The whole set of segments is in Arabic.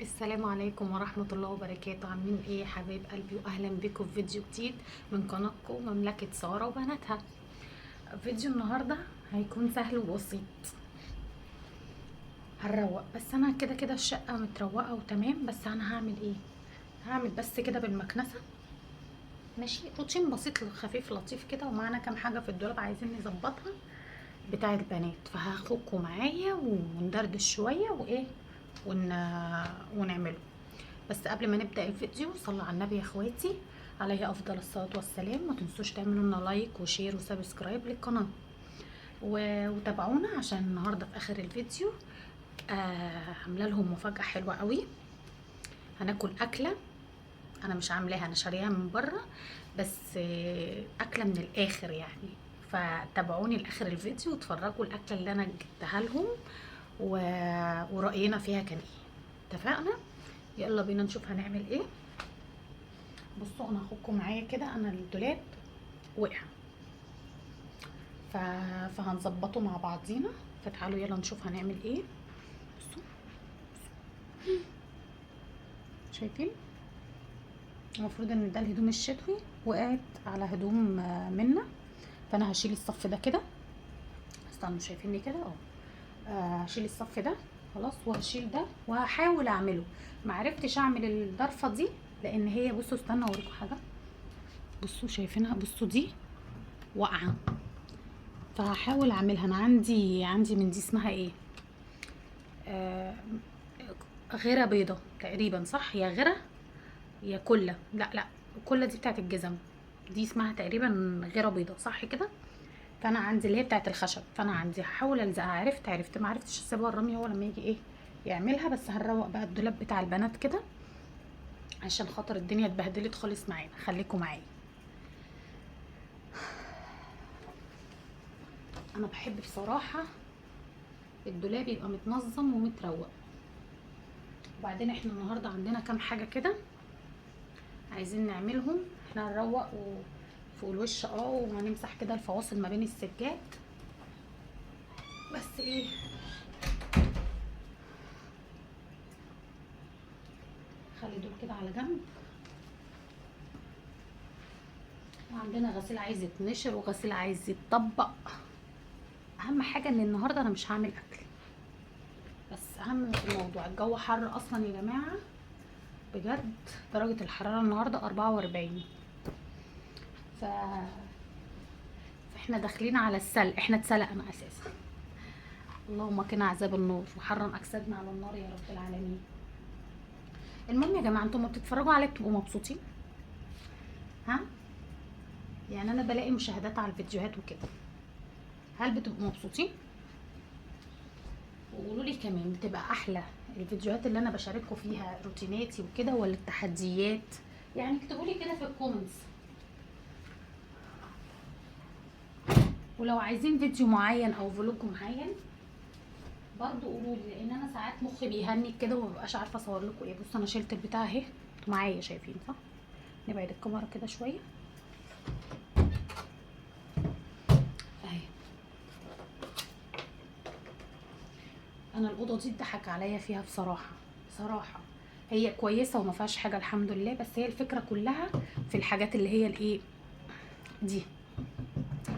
السلام عليكم ورحمة الله وبركاته. عاملين ايه يا حبايب قلبي؟ واهلا بكم في فيديو جديد من قناتكم مملكة سارة وبناتها. فيديو النهاردة هيكون سهل وبسيط. هنروق بس انا كده كده الشقة متروقة وتمام، بس انا هعمل ايه؟ هعمل بس كده بالمكنسة، ماشي، روتين بسيط خفيف لطيف كده، ومعانا كام حاجة في الدولاب عايزين نظبطها بتاع البنات، فهاخدكم معايا وندردش شوية وايه ونعمله. بس قبل ما نبدأ الفيديو صلوا على النبي يا اخواتي عليه افضل الصلاة والسلام. ما تنسوش تعملوا لنا لايك وشير وسبسكرايب للقناة وتابعونا عشان النهاردة في اخر الفيديو عامله لهم مفاجأة حلوة قوي. هناكل اكلة انا مش عاملاها، انا شاريها من بره، بس اكلة من الاخر يعني. فتابعوني لاخر الفيديو واتفرجوا الاكلة اللي انا جبتها لهم ورأينا فيها كان ايه. اتفقنا؟ يلا بينا نشوف هنعمل ايه. بصوا انا هاخدكم معايا كده، انا الدولاب وقع ف... فهنظبطه مع بعضينا، فتعالوا يلا نشوف هنعمل ايه. بصوا شايفين المفروض ان ده الهدوم الشتوي وقعت على هدوم منا، فانا هشيل الصف ده كده. استنوا شايفيني كده هشيل الصف ده خلاص، وهشيل ده وهحاول اعمله. معرفتش اعمل الضرفه دي لان هي، بصوا استنى اوريكم حاجه. بصوا شايفينها، بصوا دي واقعه، فهحاول اعملها. انا عندي من دي اسمها ايه، آه غيره بيضه تقريبا، صح؟ يا غيره يا كله، لا كله دي بتاعت الجزم، دي اسمها تقريبا غيره بيضه، صح كده؟ فانا عندي اللي هي بتاعت الخشب، فانا عندي هحاول الزقها. عرفت ما عرفتش اسيبها الرمي هو لما يجي ايه يعملها. بس هنروق بقى الدولاب بتاع البنات كده عشان خاطر الدنيا اتبهدلت خالص معانا. خليكم معايا. انا بحب بصراحه الدولاب يبقى متنظم ومتروق. وبعدين احنا النهارده عندنا كام حاجه كده عايزين نعملهم. احنا هنروق فوق الوش وهنمسح كده الفواصل ما بين السجاد. بس ايه، خلي دول كده على جنب. وعندنا غسيل عايز يتنشر وغسيل عايز يتطبق. اهم حاجه ان النهارده انا مش هعمل اكل، بس اهم في الموضوع الجو حر اصلا يا جماعه بجد. درجه الحراره النهارده 44. ف فاحنا داخلين على السلق، احنا اتسلقنا اساسا. اللهم قنا عذاب النار وحرم اجسادنا على النار يا رب العالمين. المهم يا جماعه، انتم ما بتتفرجوا عليا بتبقوا مبسوطين؟ ها؟ يعني انا بلاقي مشاهدات على الفيديوهات وكده، هل بتبقوا مبسوطين؟ وقولوا لي كمان، بتبقى احلى الفيديوهات اللي انا بشارككم فيها روتيناتي وكده ولا التحديات؟ يعني اكتبوا لي كده في الكومنتس. ولو عايزين فيديو معين او فلوج معين برضو قولوا لي، لان انا ساعات مخي بيهنج كده ومبقاش عارفه اصور لكم ايه. بصوا انا شلت البتاع اهي، انتوا معايا شايفين صح؟ نبعد الكاميرا كده شويه اهي. انا الاوضه دي اتضحك عليا فيها بصراحه. بصراحه هي كويسه وما فيهاش حاجه الحمد لله، بس هي الفكره كلها في الحاجات اللي هي الايه دي،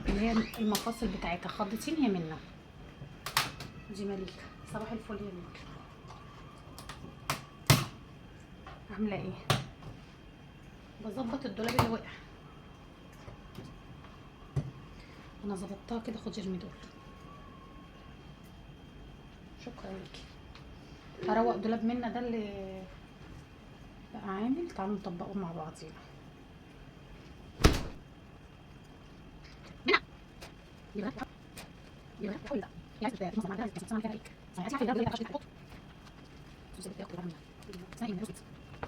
اللي هي المفاصل بتاعتها. خضتيني يا منى دي مليكه. صباح الفل يا مليكه، عامله ايه؟ بظبط الدولاب اللي وقع. انا ظبطتها كده، خدي ارمي دول. شكرا ليكي. هروق دولاب منا ده اللي بقى عامل. تعالوا نطبقه مع بعضينا. منى يبقى ولا يعني بتنظم معاها بتنظم فيها هيك ساعات في الدولاب عشان تحط سوسه بتاخد بالها منها. اسمعي من روسيت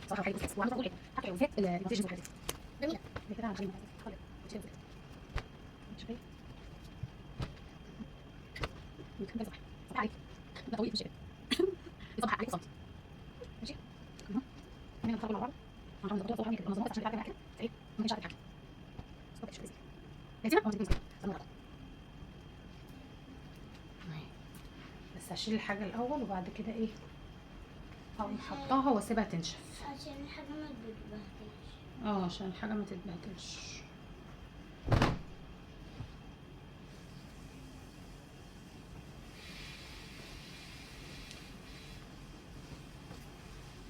صراحه حلو بس وعاوزه اقول ايه، حتى لو زيت المونتاج والحاجات دي جميله كده عشان خلي شوفي يمكن ده صح عليك. ده طويل مش يصبح عليك صمت ماشي. احنا نتفرج مع بعض هنحاول نظبطها طبعا كده منظمات عشان تعرفي حاجه ايه ممكن شرط حاجه صوتك شويه لازم بس هشيل الحاجه الاول وبعد كده ايه هقوم حطاها واسيبها تنشف. عشان الحاجة ما تتبهدلش. عشان الحاجه ما تتبهدلش.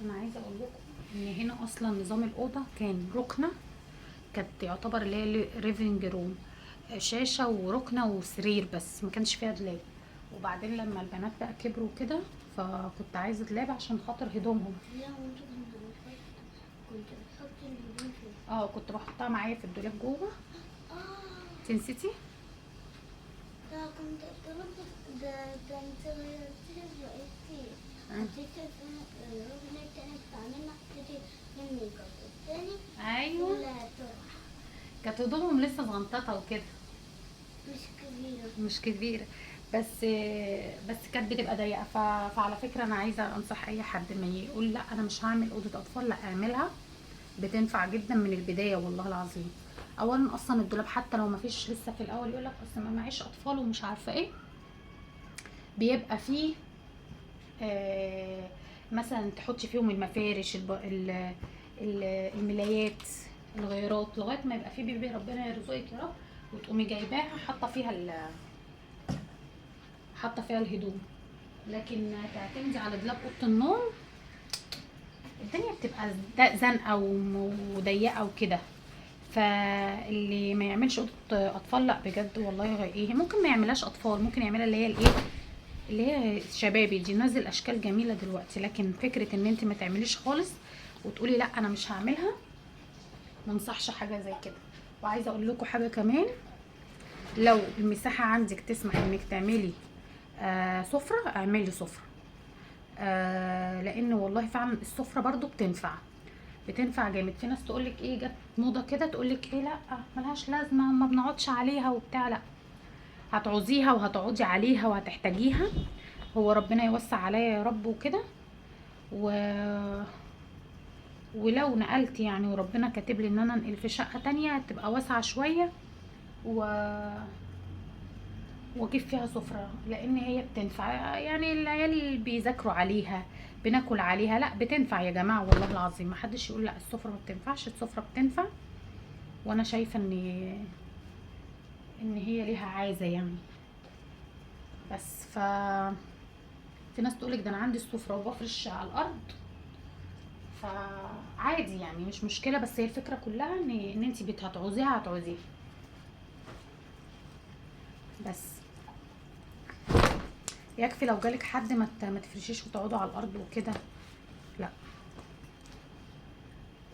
انا عايزه اقول لكم ان هنا اصلا نظام الاوضه كان ركنه، كانت يعتبر اللي هي ريفنج روم، شاشه وركنه وسرير بس ما كانش فيها دولاب. وبعدين لما البنات بقى كبروا كده فكنت عايزه دولاب عشان خاطر هدومهم. لا وانت كنت بتحط الهدوم فين؟ كنت بحطها معايا في الدولاب جوه. اه نسيتي؟ ده كنت طلبت ده انت غيرتي بقيتي حطيتي في الركن التاني بتاعنا، حطيتي الميك اب التاني. ايوه ولا طرح كانت هدومهم لسه صغنططه وكده مش كبيرة. مش كبيره، بس كانت بتبقى ضيقه. فعلى فكره انا عايزه انصح اي حد ما يقول لا انا مش هعمل اوضه اطفال، لا اعملها، بتنفع جدا من البدايه والله العظيم. اولا اصلا الدولاب حتى لو ما فيش لسه في الاول يقول لك اصل ما معيش اطفال ومش عارفه ايه، بيبقى فيه مثلا تحطي فيهم المفارش الملايات الغيارات لغايه ما يبقى فيه بيبي ربنا يرزقك يا رب، وتقومي جايباها حاطه فيها الهدوم. لكن تعتمدي على دولاب اوضه النوم الدنيا بتبقى زنقه وضيقه وكده. فاللي ما يعملش اوضه اطفال لا بجد والله ايه، ممكن ما يعملهاش اطفال، ممكن يعملها اللي هي الايه اللي هي شبابي دي، نازل اشكال جميله دلوقتي. لكن فكره ان انت ما تعمليش خالص وتقولي لا انا مش هعملها، ما انصحش حاجه زي كده. وعايزه اقول لكم حاجه كمان، لو المساحه عندك تسمح انك تعملي سفره اعملي سفره. لان والله فعلا السفره برضو بتنفع جامد. في ناس تقولك ايه جت موضه كده تقولك ايه لا ملهاش لازمه وما بنقعدش عليها وبتاع، لا هتعوزيها وهتقعدي عليها وهتحتاجيها. هو ربنا يوسع عليا يا رب وكده و... ولو نقلت يعني وربنا كاتب لي ان انا انقل في شقه تانية تبقى واسعه شويه و... واجيب فيها سفره، لان هي بتنفع يعني العيال بيذاكروا عليها، بناكل عليها، لا بتنفع يا جماعه والله العظيم. ما حدش يقول لا السفره ما بتنفعش، السفره بتنفع. وانا شايفه ان هي ليها عايزه يعني. بس في ناس تقولك ده انا عندي السفره وبفرش على الارض، فعادي يعني مش مشكله. بس هي الفكره كلها ان انت هتعوزيها بس. يكفي لو جالك حد ما تفرشيش وتقعدوا على الارض وكده، لا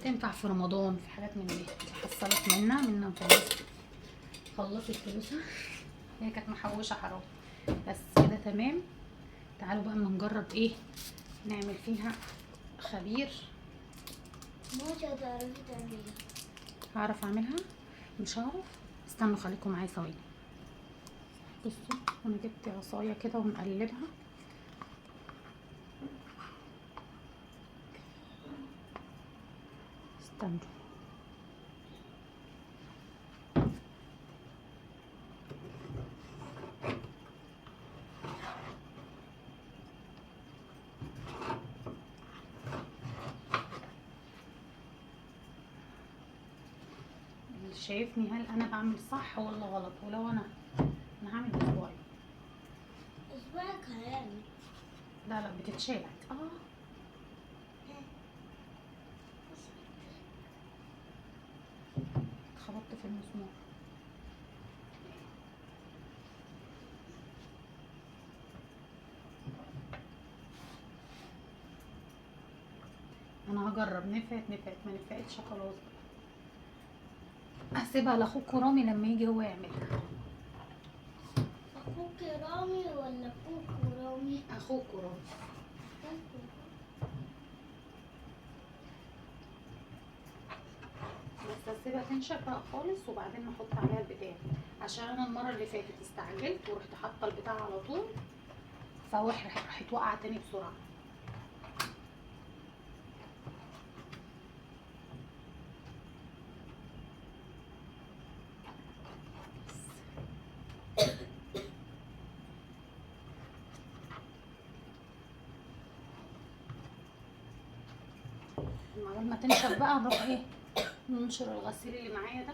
تنفع في رمضان في حاجات من دي. حصلت منا خلصت فلوسها، هي كانت محوشه حرام. بس كده تمام. تعالوا بقى اما نجرب ايه نعمل فيها خبير. مش هتعرفي تعمليها. هعرف اعملها؟ مش هعرف. استنوا خليكم معايا ثواني. بصوا انا جبت عصايه كده ونقلبها. استنوا شايفني هل انا بعمل صح ولا غلط؟ ولو انا هعمل بصباعي. اصبعك هيعمل. لا بتتشال. اتخبطت في المسمار. انا هجرب، نفعت ما نفعتش خلاص هسيبها لاخوك رامي لما يجي هو يعملها. اخوك رامي ولا اخوك رامي؟ اخوك رامي. بس هسيبها تنشف بقى خالص وبعدين نحط عليها البتاع، عشان انا المره اللي فاتت استعجلت ورحت حاطه البتاع على طول راحت واقعه تاني بسرعه. عقبال ما تنشف بقى نروح ايه ننشر الغسيل اللي معايا ده.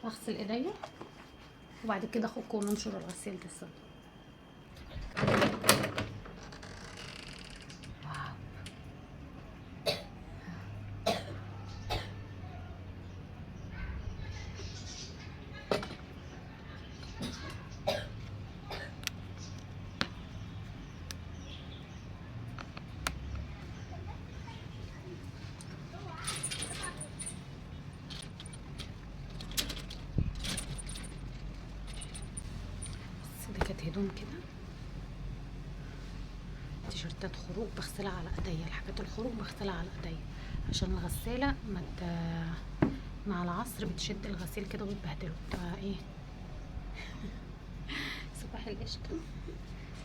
اغسل ايديا وبعد كده اخد وننشر الغسيل ده الصدر. دي كانت هدوم كده، تيشرتات خروج بغسلها على ايديا، الحاجات الخروج بغسلها على ايديا عشان الغساله مع العصر بتشد الغسيل كده وبتبهدله. ايه صباح القشطه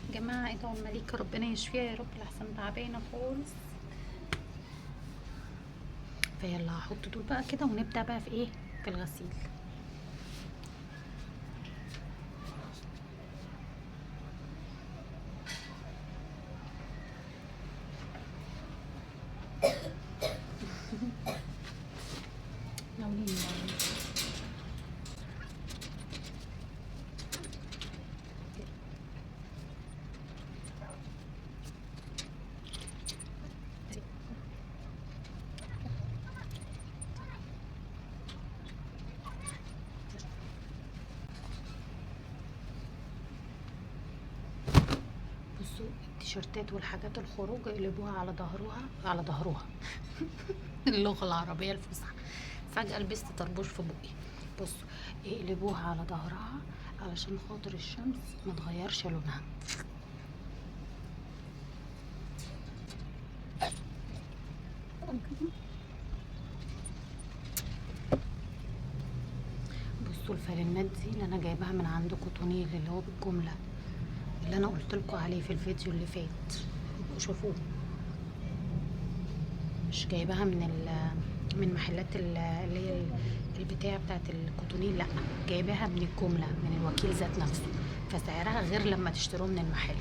يا جماعه. ايه ده المليكه ربنا يشفيها يا رب، لحسن تعبانه خالص. فيلا هحط دول بقى كده ونبدا بقى في ايه في الغسيل. ناولين بصوا التيشيرتات والحاجات الخروج اقلبوها على ظهرها اللغة العربية الفصحى. فجأة لبست طربوش في بقي. بصوا اقلبوها على ظهرها علشان خاطر الشمس ما تغيرش لونها. بصوا الفانلات دي اللي انا جايباها من عند كوتونيل اللي هو بالجمله، اللي انا قلت لكم عليه في الفيديو اللي فات، شوفوه. مش جايباها من محلات اللي هي البتاع بتاعت الكوتونيل، لا جايباها من الجمله من الوكيل ذات نفسه، فسعرها غير لما تشتروه من المحل.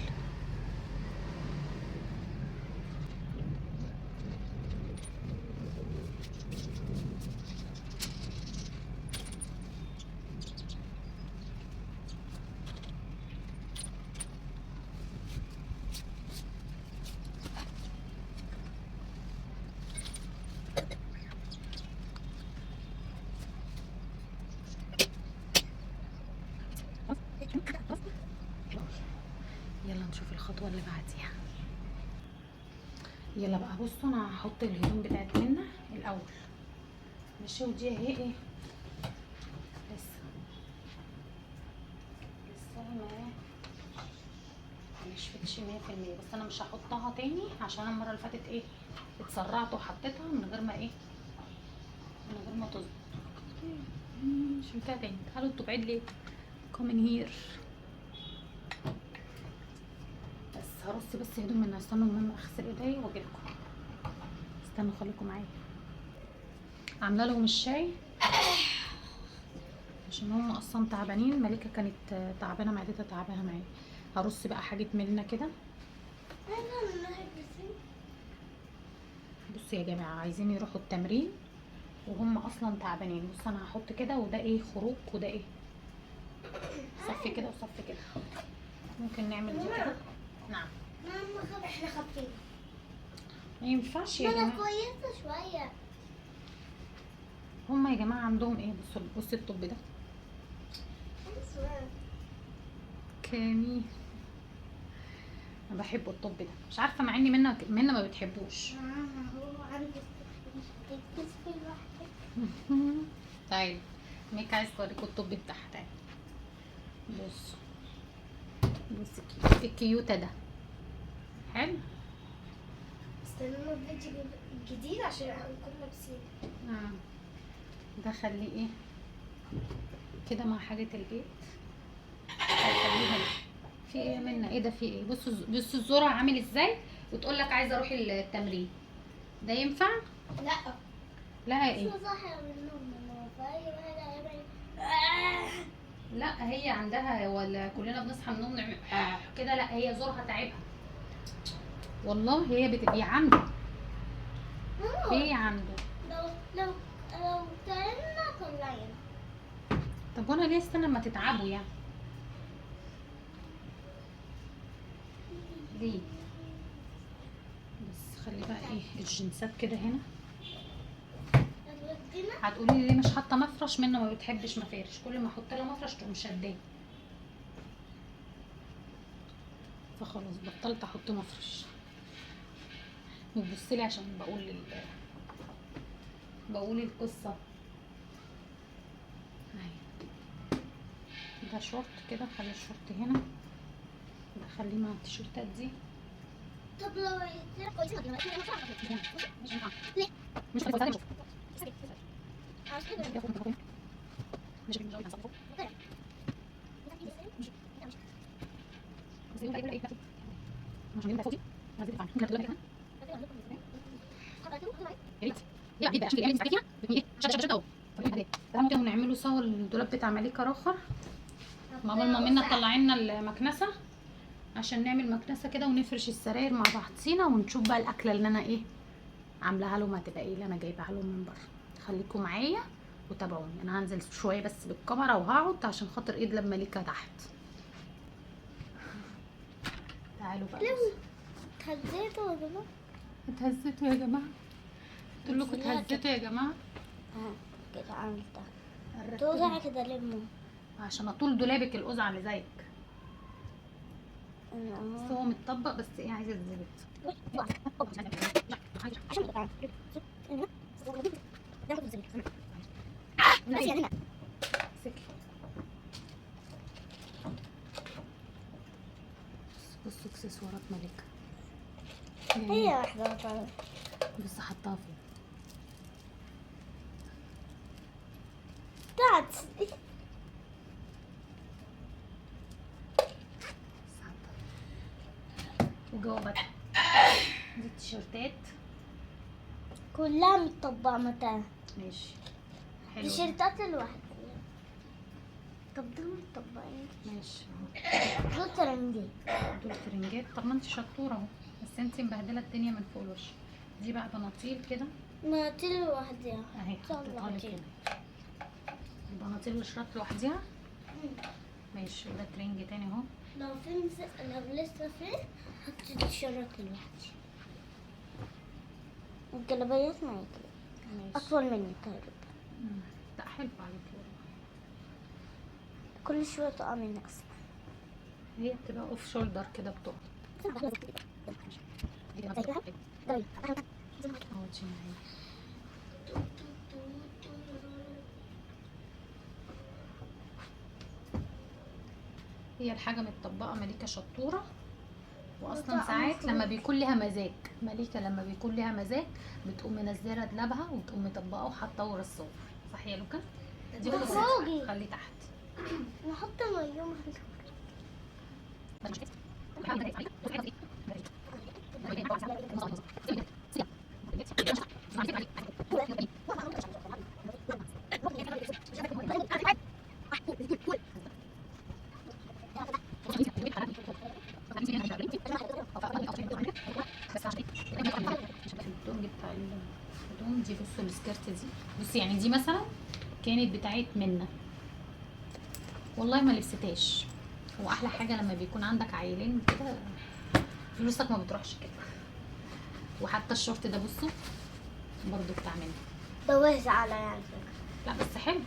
يلا نشوف الخطوه اللي بعديها. يلا بقى بصوا انا هحط الهدوم بتاعت منا الاول ماشي. ودي اهي ايه لسه ما نشفتش 100%، بس انا مش هحطها تاني عشان المره اللي فاتت ايه اتسرعت وحطيتها من غير ما تظبط. شفتها تاني. تعالوا انتوا بعيد ليه؟ coming here. بس هرص بس هدوم منها. استنوا المهم اغسل ايديا واجيلكم. استنوا خليكم معايا. عامله لهم الشاي عشان هم اصلا تعبانين. مليكه كانت تعبانه، معدتها تعبانه معايا. هرص بقى حاجه ملنا كده. بصوا يا جماعه عايزين يروحوا التمرين وهم اصلا تعبانين. بص انا هحط كده، وده ايه خروج وده ايه صف كده وصف كده. ممكن نعمل دي كده. نعم ماما احنا خابطين. ما ينفعش يا انا جماعه. كويسه شويه. هما يا جماعه عندهم ايه؟ بصوا الطب ده كامي. انا بحب الطب ده، مش عارفه مع اني منا ما بتحبوش. هو عندي تكتسبي لوحدك. طيب ميك عايز اوريكم الطب بتاعها. تعالي بصوا الكيوتا ده حلو. استنوا الفيديو الجديد عشان هنكون لابسين. ده خليه ايه كده مع حاجه البيت. هيخليها في ايه منا ايه ده في ايه. بصوا الذره عامل ازاي وتقول لك عايزه اروح التمرين. ده ينفع؟ لا لا ايه صاحيه من النوم. لا هي عندها، ولا كلنا بنصحى من النوم نعمل كده؟ لا هي زورها تعبها والله. هي بتبقي عنده، هي عنده. لو لو لو تعبنا طلعنا. طب وانا ليه استنى لما تتعبوا يعني؟ ليه؟ بس خلي بقى ايه الجنسات كده هنا. هتودينا؟ هتقولي لي ليه مش حاطه مفرش؟ منه ما بتحبش مفارش، كل ما احط لها مفرش تقوم شداه، فخلاص بطلت احط مفرش. وبصي لي عشان بقول القصه. اهي ده شورت كده، خلي الشورت هنا، بخليه مع التيشيرتات دي. طب لو يصير كويسين ليه؟ مش هتفضل شوف. عاوز كده. مش ممكن نعمله سوا الدولاب بتاع مليكة راخر. ماما منا طلع لنا المكنسه عشان نعمل مكنسه كده ونفرش السراير مع بعضينا، ونشوف بقى الاكله اللي انا ايه عاملاها لهم هتبقى ايه اللي انا جايباها لهم من بره. خليكم معايا وتابعوني. انا هنزل شويه بس بالكاميرا وهقعد عشان خاطر ايد لما مليكة تحت. تعالوا بقى. اتهزيتوا ولا لا؟ اتهزتوا يا جماعه؟ قلت لكم اتهزتوا يا جماعه. كده عملتها. توزع كده لمه. عشان اطول دولابك القزعه اللي زيك. بس هو متطبق، بس ايه عايزه الزبط. بصوا اكسسوارات ملكة هي واحدة طيب. بس حطها فين؟ بتاعت بس حطها. وجوه بقى دي التيشيرتات كلها متطبقة متى. ماشي حلو. تيشيرتات الواحدة. طب دول متطبقين. ماشي دول ترنجات. دول ترنجات. طب ما انت شطوره اهو، بس انت مبهدله الدنيا من فوق الوش. دي بقى بناطيل كده مناطيل لوحدها. اهي، حطيتها لك كده. البناطيل والشراط لوحديها. ماشي. وده ترنج تاني اهو. لو لسه فيه حطي التيشيرت لوحدي. الجلابيات معايا كده ماشي. أطول مني تقريبا. لا حلو عليك والله. كل شوية تقع مني أصلا. هي بتبقى اوف شولدر كده بتقع. اهو دي معايا. هي الحاجة متطبقة مليكة شطورة. واصلا ساعات لما بيكون لها مزاج مليكة، لما بيكون لها مزاج بتقوم منزله دلابها وتقوم مطبقه وحاطه ورا الصوف. صح يا لوكا؟ دي فوقي. خلي تحت. نحط الميوم الدونج بتاع الهدوم دي. بصوا السكرت دي، بصي يعني دي مثلا كانت بتاعت منا والله ما لبستهاش. هو احلى حاجه لما بيكون عندك عيلين كده فلوسك ما بتروحش كده. وحتى الشورت ده بصوا برضو بتاع منا. ده واسع على يعني. لا بس حلو.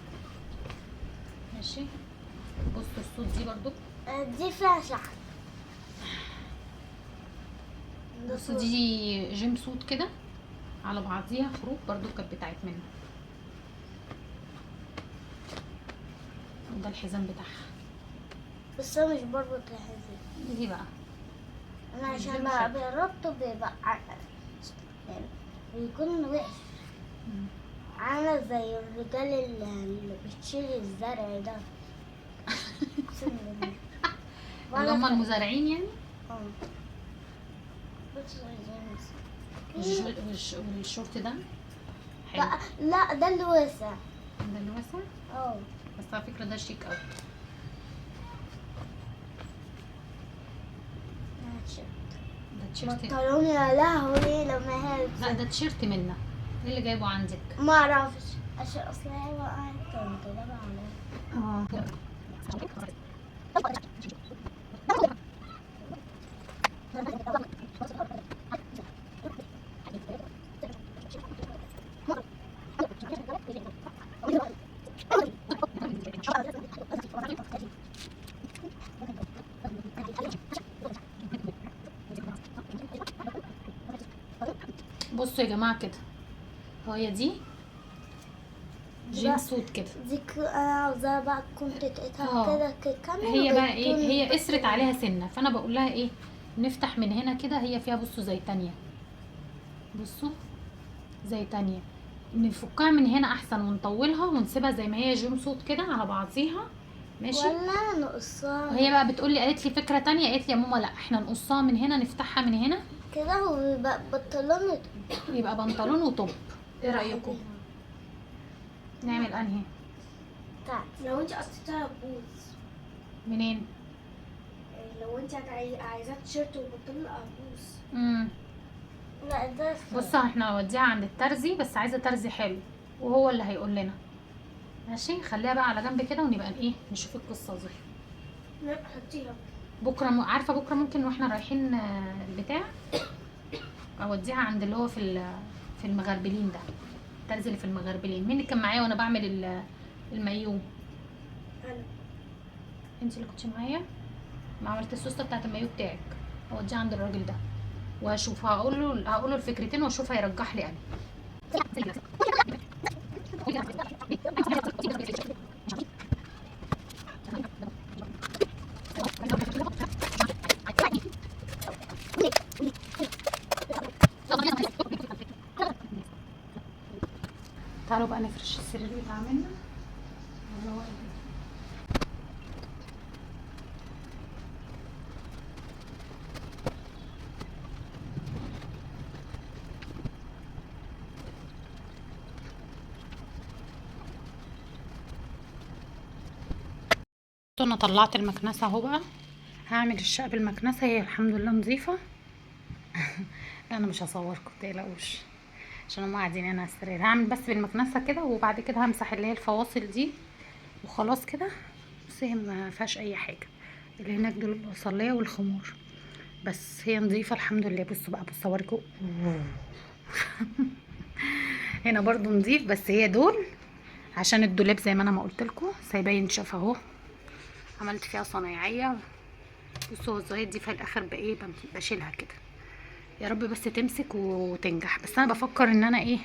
ماشي. بصوا الصوت دي برضو. دي فيها شحن. بصوا دي جيم سوت كده على بعضيها خروج برضو كانت بتاعت منا. وده الحزام بتاعها. بس هو مش بربط الحزام. دي بقى انا عشان ما بربطه بيبقى يعني بيكون وحش. عامل زي الرجال اللي بتشيل الزرع ده. اقسم بالله. اللي هم المزارعين يعني. والشورت ده حلو. لا ده اللي واسع. ده اللي واسع. اه بس على فكره ده شيك قوي. ده تيشيرت. بنطلون يا لهوي لما هي لا ده تيشيرت منا. ايه اللي جايبه عندك؟ ما اعرفش عشان اصلا هي وقعت كنت طالعه عليها. بصوا يا جماعه كده، هي دي جين سوت كده. دي انا عاوزاها بقى تكون تتقطع كده كامل. هي بقى ايه، هي قصرت عليها سنه، فانا بقول لها ايه، نفتح من هنا كده، هي فيها بصوا زي تانية، بصوا زي تانية، نفكها من هنا احسن ونطولها ونسيبها زي ما هي جيم سوت كده على بعضيها، ماشي. ولا نقصها وهي بقى بتقول لي، قالت لي فكره تانية، قالت لي يا ماما لا احنا نقصها من هنا، نفتحها من هنا كده ويبقى بنطلون يبقى بنطلون وطب. ايه رايكم نعمل انهي؟ لو انت قصيتها بوز منين؟ لو انت عايزاه تيشيرت وبنطلون ابوز. لا ده بصوا احنا هنوديها عند الترزي، بس عايزه ترزي حلو وهو اللي هيقول لنا، ماشي. خليها بقى على جنب كده ونبقى ايه نشوف القصه دي حطيها بكره. عارفه بكره ممكن واحنا رايحين البتاع اوديها عند اللي هو في المغربلين ده، الترزي اللي في المغربلين. مين اللي كان معايا وانا بعمل المايو؟ انا. انت اللي كنتي معايا، ما عملت السوسته بتاعت المايو بتاعك. اوديها عند الراجل ده واشوف، هقول له الفكرتين واشوف هيرجح لي انا. تعالوا بقى نفرش السرير بتاع منا. انا طلعت المكنسه اهو بقى، هعمل الشقه بالمكنسه، هي الحمد لله نظيفه. لا انا مش هصوركم متقلقوش، عشان هم قاعدين هنا على السرير. هعمل بس بالمكنسه كده، وبعد كده همسح اللي هي الفواصل دي وخلاص كده. بس هي ما فيهاش اي حاجه، اللي هناك دول البصليه والخمور، بس هي نظيفه الحمد لله. بصوا بقى، بصوا اوريكم. هنا برضو نظيف، بس هي دول عشان الدولاب زي ما انا ما قلت لكم سايباه ينشف اهو، عملت فيها صنايعيه. بصوا الزوايد دي في الاخر بايه بشيلها كده، يا رب بس تمسك وتنجح. بس انا بفكر ان انا ايه،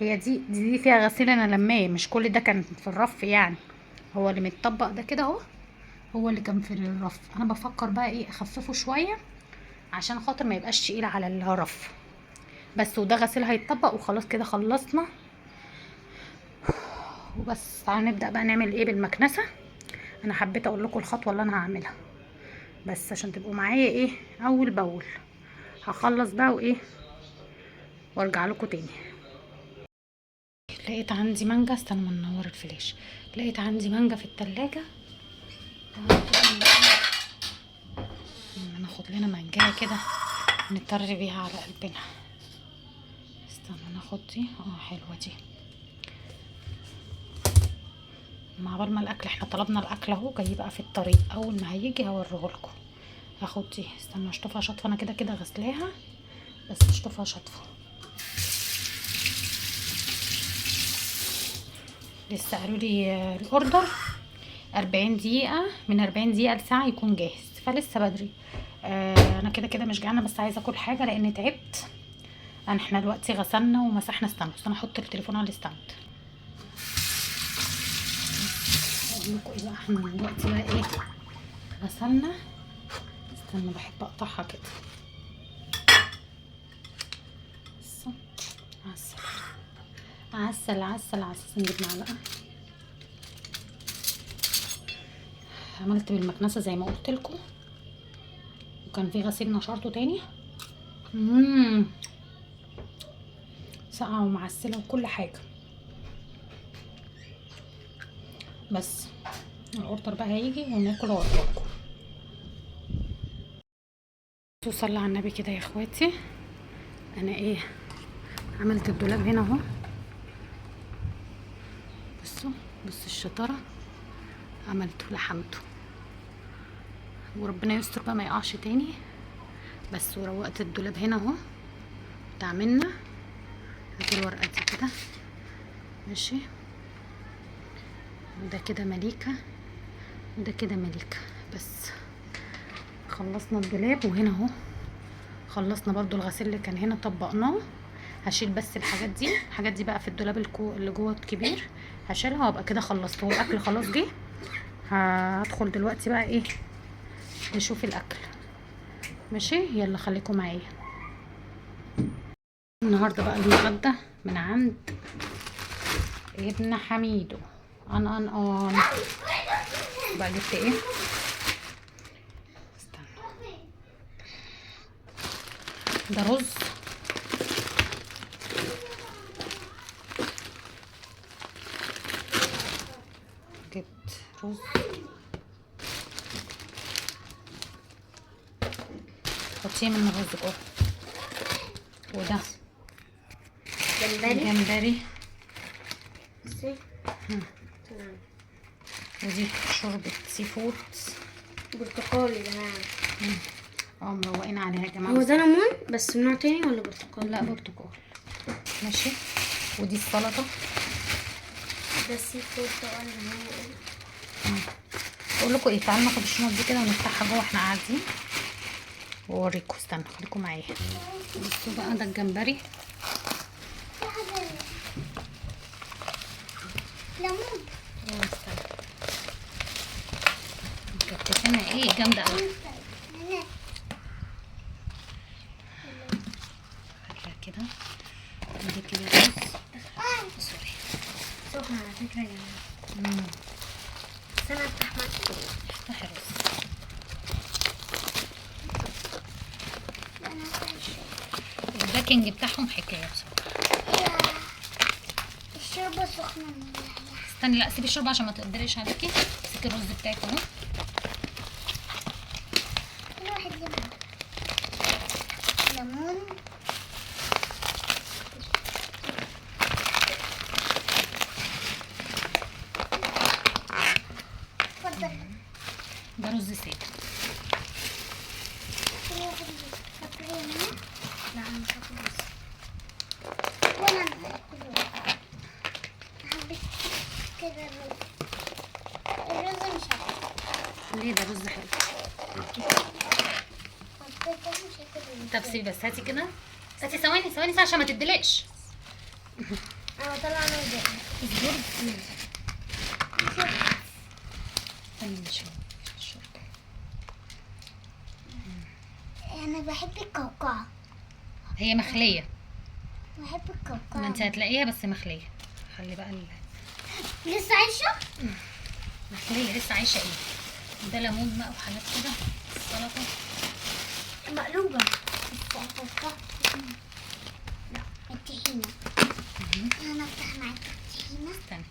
هي دي فيها غسيل انا لماه، مش كل ده كان في الرف يعني، هو اللي متطبق ده كده اهو هو اللي كان في الرف. انا بفكر بقى ايه اخففه شويه عشان خاطر ما يبقاش تقيل على الرف بس. وده غسيل هيتطبق وخلاص كده خلصنا وبس. تعالوا نبدا بقى نعمل ايه بالمكنسه. انا حبيت اقول لكم الخطوه اللي انا هعملها بس عشان تبقوا معايا ايه اول باول. هخلص بقى وايه وارجع لكم تاني. لقيت عندي مانجا، استنى ما ننور الفلاش. لقيت عندي مانجا في التلاجة، ناخد لنا مانجايه كده نطر بيها على قلبنا. استنى ناخد دي، حلوه دي. مع بال ما الاكل، احنا طلبنا الاكل اهو جاي بقى في الطريق، اول ما هيجي هوريه لكم. هاخد دي، استنى اشطفها شطفه، انا كده كده غسلاها بس اشطفها شطفه. لسه قالوا لي الاوردر 40 دقيقه، من 40 دقيقه لساعه يكون جاهز، فلسه بدري. انا كده كده مش جعانه، بس عايزه اكل حاجه لان تعبت. احنا دلوقتي غسلنا ومسحنا. استنى بس انا احط التليفون على الستاند. اقول لكم ايه بقى، احنا دلوقتي بقى ايه غسلنا. استنى بحب اقطعها كده، بصوا عسل عسل عسل. نجيب معلقه. عملت بالمكنسه زي ما قلت لكم، وكان في غسيل نشرته تاني. ساقعه ومعسله وكل حاجه. بس الاوردر بقى هيجي وناكل واطلقكم. صلى على النبي كده يا اخواتي. انا ايه عملت الدولاب هنا اهو. بصوا الشطاره، عملته لحمته وربنا يستر بقى ما يقعش تاني. بس وروقت الدولاب هنا اهو بتاع منا. هاتي الورقه دي كده ماشي، وده كده مليكه وده كده مليكه. بس خلصنا الدولاب، وهنا اهو خلصنا برضو الغسيل اللي كان هنا طبقناه. هشيل بس الحاجات دي بقى في الدولاب اللي جوه الكبير هشيلها وابقى كده خلصت. هو الاكل خلاص جه. هدخل دلوقتي بقى ايه نشوف الاكل ماشي. يلا خليكم معايا. النهارده بقى الغدا من عند ابن حميدو. ان بقى جبت ايه؟ استنى، ده رز جبت رز حطيه من الرز جوه. وده جمبري. ودي شوربة سي فود برتقالي ده. مروقين عليها يا جماعة. هو ده ليمون بس من نوع تاني ولا برتقال؟ لا برتقال ماشي. ودي السلطة. ده سي فود طبعا. اقول لكم ايه، تعالوا ناخد الشنط دي كده ونفتحها جوه احنا قاعدين واوريكم. استنوا خليكم معايا. بصوا بقى ده الجمبري. ليمون. استنى مكتفينها ايه جامدة اوي. هاتلها كده. ودي كده رز. سوري سخنة على فكرة يا جماعة. بس انا افتح معاك. افتحي رز. الباكنج بتاعهم حكاية بصراحة. الشوربة سخنة. استني لا سيبي الشوربة عشان ما تقدريش عليكي. امسكي الرز بتاعك اهو. كل واحد ليمون. اتفضل. ده رز سادة. كل واحد فاكرينه. لا انا مش هاكل رز. ولا انا هاكل رز. حبيت كده الرز. الرز مش هاكل. ليه؟ ده رز حلو. طب سيبي بس. هاتي كده. هاتي ثواني عشان ما تدلقش. انا طالعه نوزع. اصبري. استني نشوف الشوربة. انا بحب القوقعة. هي مخلية. بحب ما القوقعة. انت هتلاقيها بس مخلية. خلي بقى لسه عايشة؟ مخلية لسه عايشة. ايه ده؟ ليمون بقى وحاجات كده. السلطة مقلوبة. القوقعة. لا الطحينة. انا افتح معاك الطحينة. استني.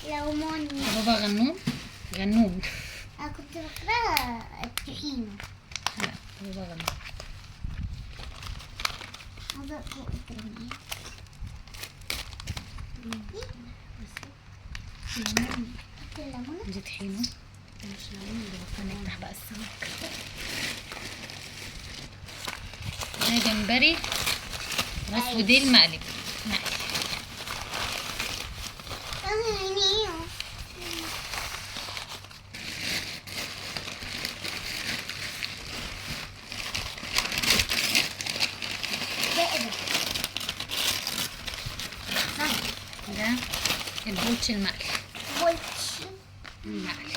ليمون. بابا غنوم. انا كنت فاكراها الطحينة. لا بابا غنوم. هذا فوق الكريمية. الليمون. دي طحينة. مش ليمون. هنفتح بقى السمك. ده جمبري بس. ودي المقلب مقلي. ده البولتش المقلي. المقلي.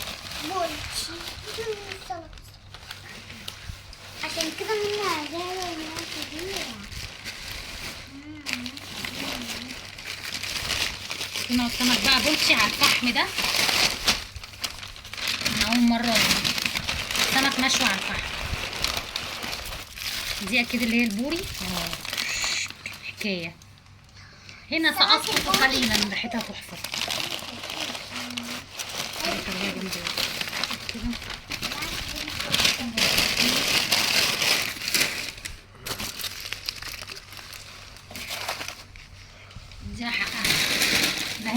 عشان كده منها جاية نوع كبيرة. في نوع سمك بقى بولتشي على الفحم. ده انا اول مرة سمك مشوي على الفحم. دي اكيد اللي هي البوري. حكاية. هنا سأسقط قليلا. ريحتها تحفة. كده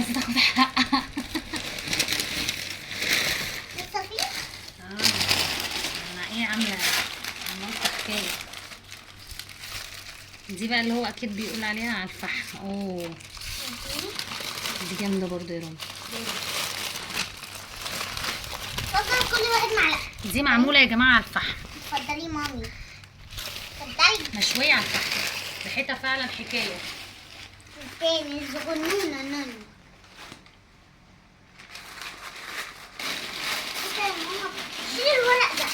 بس تاخد حقها. لسه في؟ انا ايه عامله حكايه. دي بقى اللي هو اكيد بيقول عليها على الفحم. اوه دي جامده برضه يا رامي. اتفضل كل واحد معلقه. دي معموله يا جماعه على الفحم، اتفضلي مامي، اتفضلي. مشويه على الفحم، ريحتها فعلا حكايه. تاني صغنونه نونو. بصي يا ماما، شيلي الورق ده.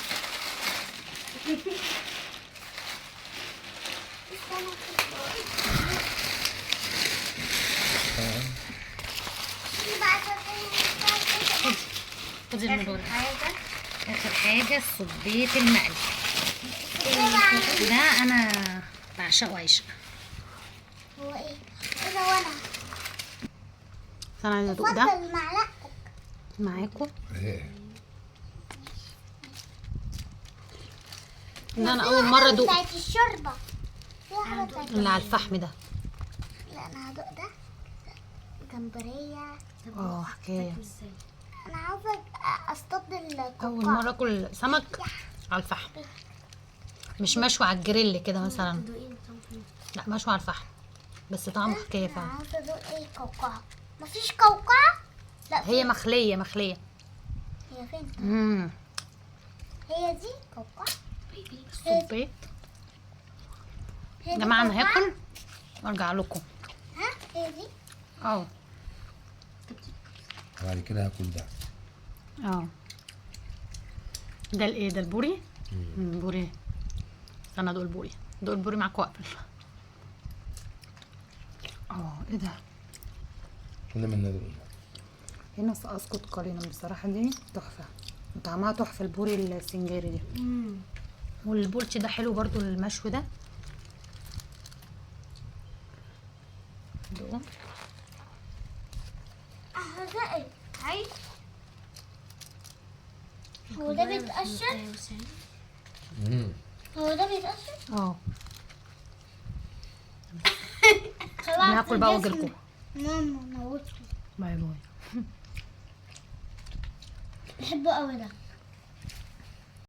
شيلي بقى خدي المدور. اخر حاجه الصبيت المقلي ده انا بعشقه عيش. هو ايه؟ ايه ده وانا؟ بس انا عايزه ادوق ده اتفضل معلقتك. معاكم. ايه ده انا اول مره ادوق بتاعت الشوربه. في واحده بتاعت اللي على الفحم ده. لا انا هدوق ده. جمبريه. اه حكايه. انا عاوزه اصطاد القوقعه. اول مره اكل سمك على الفحم، مش مشوي على الجريل كده مثلا، لا مشوي على الفحم، بس طعمه حكايه انا فعلا. عاوزه ادوق ايه؟ قوقعه. مفيش قوقعه؟ لا هي مخليه مخليه. هي فين؟ امم هي دي قوقعه. الصبيت. هي يا دي جماعه انا قوقعة؟ هاكل وارجع لكم. ها هي دي؟ اه بعد كده هاكل ده. اه ده الايه ده البوري. بوري. استنى ادوق البوري، ادوق البوري معاك واقفل. ايه ده كل من ندوق. هنا سأسقط قليلا بصراحه، دي تحفه، طعمها تحفه البوري السنجاري دي. والبولتي ده حلو برضو المشوي ده. دوقوا. ده ايه؟ عايز؟ هو ده بيتقشر؟ هو ده بيتقشر؟ اه خلاص ناكل بقى الجسم. واجيلكم. ماما موتني. باي باي. بحبه قوي ده.